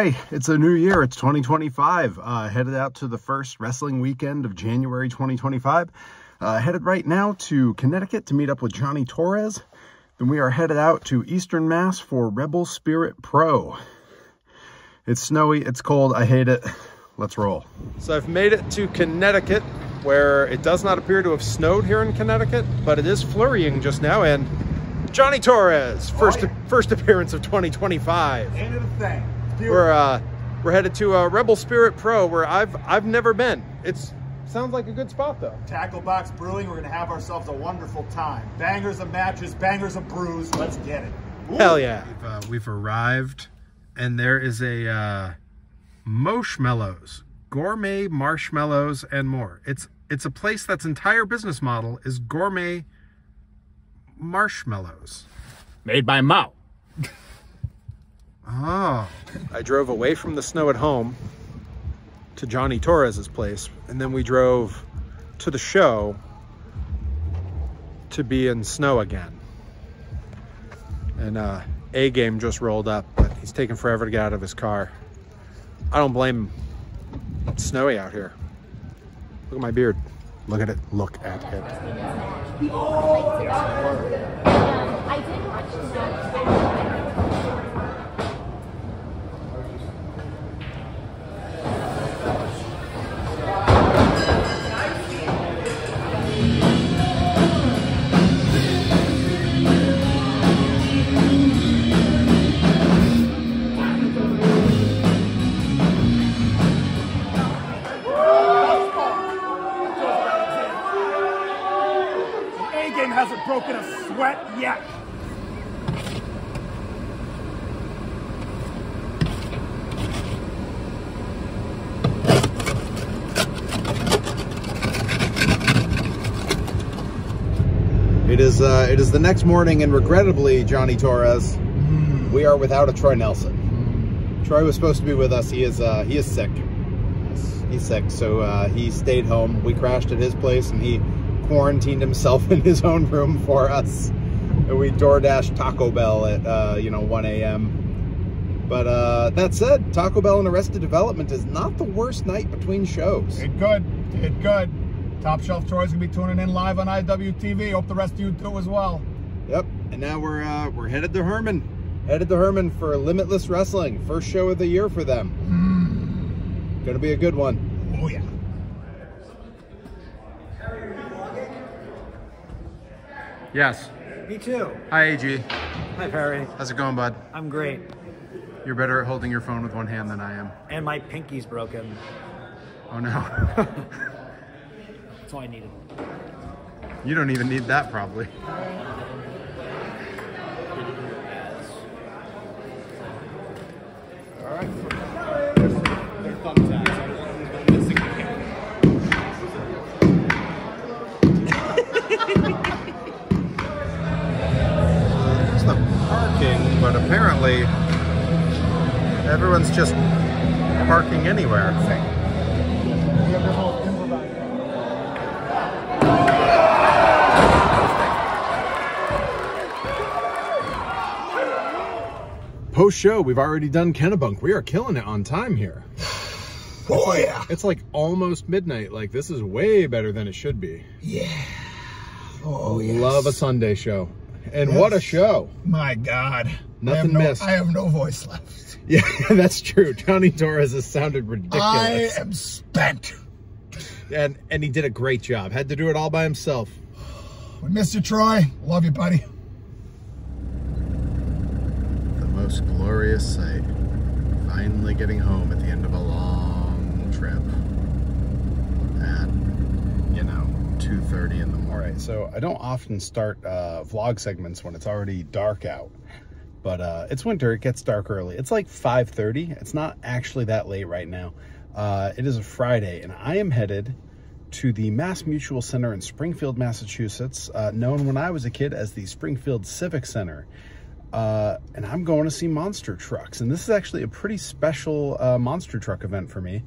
Hey, it's a new year. It's 2025. Headed out to the first wrestling weekend of January 2025. Headed right now to Connecticut to meet up with Johnny Torres. Then we are headed out to Eastern Mass for Rebel Spirit Pro. It's snowy, it's cold, I hate it. Let's roll. So I've made it to Connecticut, where it does not appear to have snowed here in Connecticut, but it is flurrying just now, and Johnny Torres, first appearance of 2025. End of the thing. We're headed to Rebel Spirit Pro, where I've never been. Sounds like a good spot though. Tackle Box Brewing. We're gonna have ourselves a wonderful time. Bangers of matches, bangers of brews. Let's get it. Ooh. Hell yeah! We've arrived, and there is a Moshmellows, gourmet marshmallows and more. It's a place that's entire business model is gourmet marshmallows made by Mo. Oh. I drove away from the snow at home to Johnny Torres's place, and then we drove to the show to be in snow again. And A-Game just rolled up, but he's taking forever to get out of his car. I don't blame him. It's snowy out here. Look at my beard. Look at it. Look at it. I did watch the hasn't broken a sweat yet. It is the next morning, and regrettably, Johnny Torres, we are without a Troy Nelson. Troy was supposed to be with us. He is sick. He's sick, so he stayed home. We crashed at his place, and he quarantined himself in his own room for us. And we DoorDashed Taco Bell at 1 a.m. But that said, Taco Bell and Arrested Development is not the worst night between shows. It good. Top Shelf Troy's gonna be tuning in live on IWTV. Hope the rest of you do as well. Yep. And now we're headed to Herman. Headed to Herman for Limitless Wrestling. First show of the year for them. Gonna be a good one. Oh yeah. Yes. Me too. Hi, AG. Hi, Perry. How's it going, bud? I'm great. You're better at holding your phone with one hand than I am. And my pinky's broken. Oh, no. That's all I needed. You don't even need that, probably. All right. But apparently everyone's just parking anywhere. Post show, we've already done Kennebunk. We are killing it on time here. Oh yeah. It's like almost midnight. Like, this is way better than it should be. Yeah. Oh yes. Love a Sunday show. And yes. What a show. My God. Nothing missed. I have no voice left. Yeah, that's true. Johnny Torres has sounded ridiculous. I am spent. And he did a great job. Had to do it all by himself. We miss you, Troy. Love you, buddy. The most glorious sight. Finally getting home at the end of a long trip. At, 2:30 in the morning. All right, so I don't often start vlog segments when it's already dark out. But it's winter, it gets dark early. It's like 5:30. It's not actually that late right now. It is a Friday, and I am headed to the Mass Mutual Center in Springfield, Massachusetts, known when I was a kid as the Springfield Civic Center. And I'm going to see Monster Trucks. And this is actually a pretty special Monster Truck event for me,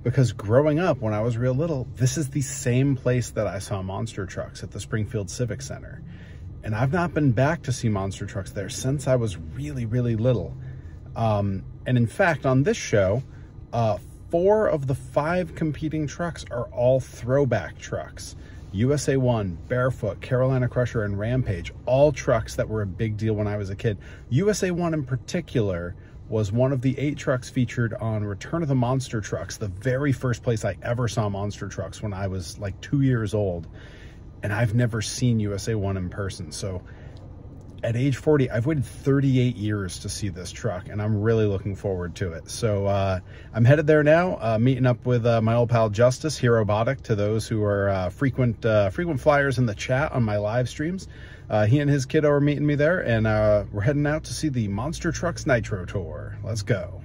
because growing up when I was real little, this is the same place that I saw Monster Trucks, at the Springfield Civic Center. And I've not been back to see Monster Trucks there since I was really, really little. And in fact, on this show, 4 of the 5 competing trucks are all throwback trucks. USA 1, Barefoot, Carolina Crusher, and Rampage, all trucks that were a big deal when I was a kid. USA 1 in particular was one of the 8 trucks featured on Return of the Monster Trucks, the very first place I ever saw Monster Trucks when I was like 2 years old. And I've never seen USA 1 in person. So at age 40, I've waited 38 years to see this truck, and I'm really looking forward to it. So I'm headed there now, meeting up with my old pal Justice, Herobotic, to those who are frequent flyers in the chat on my live streams. He and his kiddo are meeting me there, and we're heading out to see the Monster Trucks Nitro Tour. Let's go.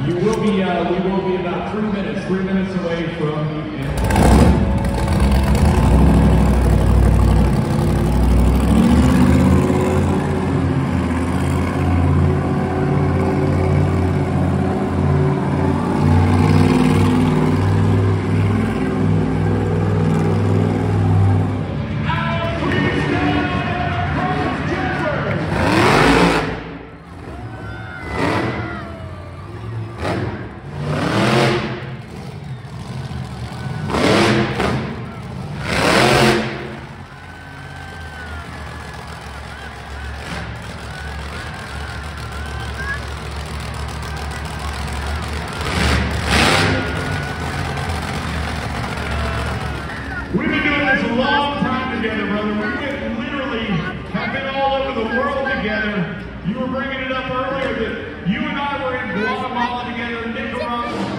We will be about 3 minutes away from the end. We've been doing this a long time together, brother. We literally have been all over the world together. You were bringing it up earlier that you and I were in Guatemala together, in Nicaragua.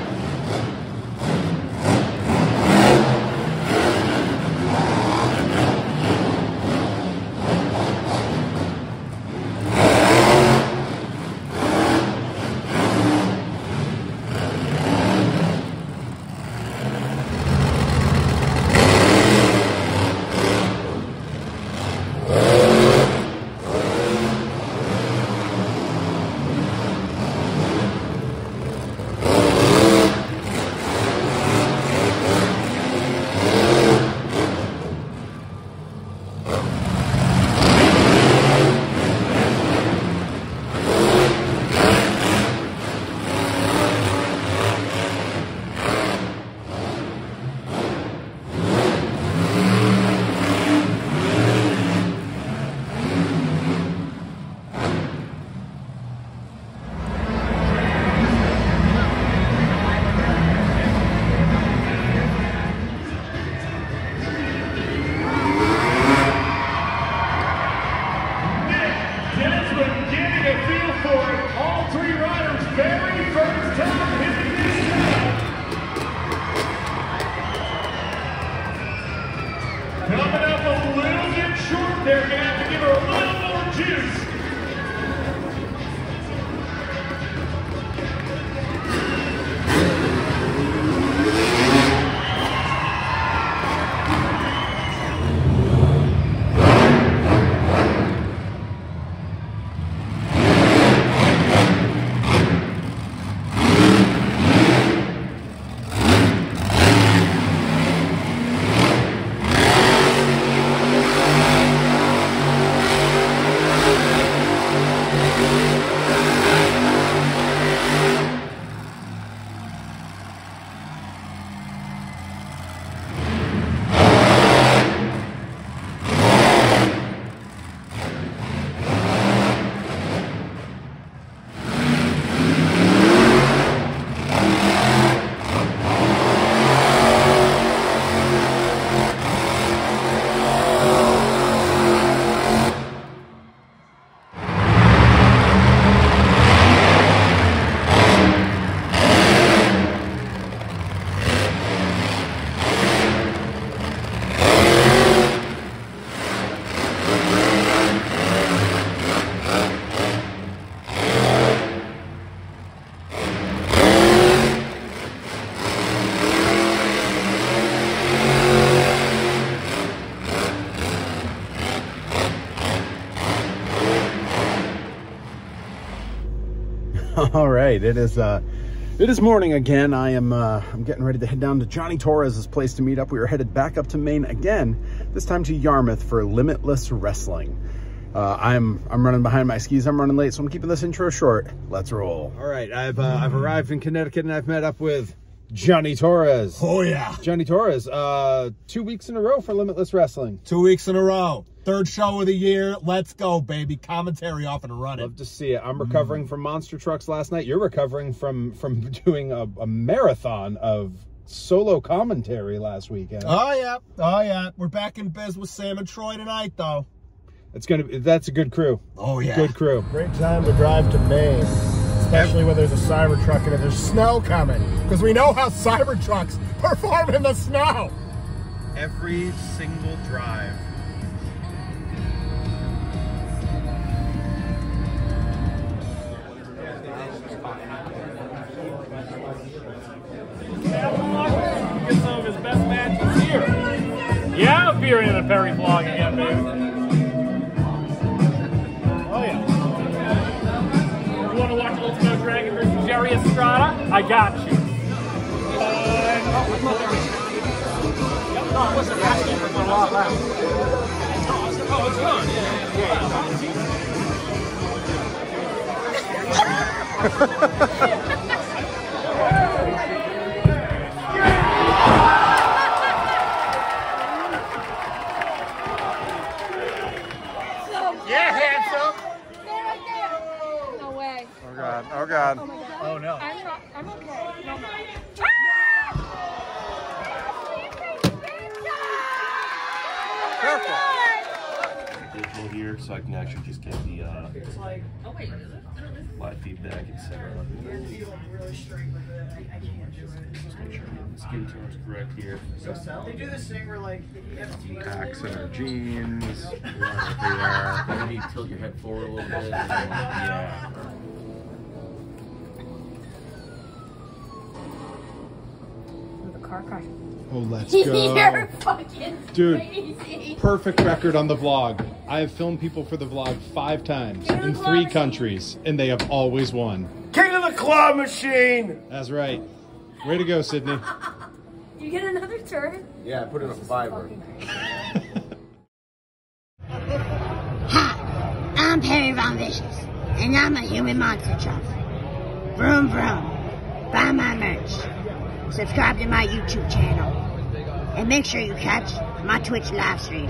They're going to have to give her a little more juice. All right, it is morning again. I'm getting ready to head down to Johnny Torres' place to meet up. We are headed back up to Maine again, this time to Yarmouth for Limitless Wrestling. I'm running behind my skis. I'm running late, so I'm keeping this intro short. Let's roll. All right, I've arrived in Connecticut and I've met up with Johnny Torres. Oh yeah, Johnny Torres. 2 weeks in a row for Limitless Wrestling. 2 weeks in a row. Third show of the year. Let's go, baby. Commentary off and running. Love to see it. I'm recovering from Monster Trucks last night. You're recovering from doing a marathon of solo commentary last weekend. Oh yeah. We're back in biz with Sam and Troy tonight, though. That's a good crew. Oh yeah, good crew. Great time to drive to Maine, especially when there's a Cybertruck and if there's snow coming, because we know how Cybertrucks perform in the snow. Every single drive. Get some of his best matches here. Yeah, appearing in the Perry vlog again, baby. Oh yeah. You want to watch Ultimo Dragon versus Jerry Estrada? I got you. I wasn't asking for a lot left. Oh, it's gone. Yeah, handsome. Stay right there. No way. Oh God. Oh God. Oh my God. Oh no. I'm okay. No, no. Careful. Digital here, so I can actually just get the live feedback, etc. Just make sure the skin tone is correct here. They do this thing where like Packs in our jeans. Maybe tilt your head forward a little bit. Yeah. The car crash. Oh, let's You're go. fucking Dude, crazy. perfect record on the vlog. I have filmed people for the vlog 5 times in 3 countries, and they have always won. King of the Claw Machine. That's right. Way to go, Sidney. You get another turn? Yeah, put in a fiver. Hi, I'm Perry Von Vicious, and I'm a human monster truck. Vroom vroom. Buy my merch. Subscribe to my YouTube channel. And make sure you catch my Twitch live stream.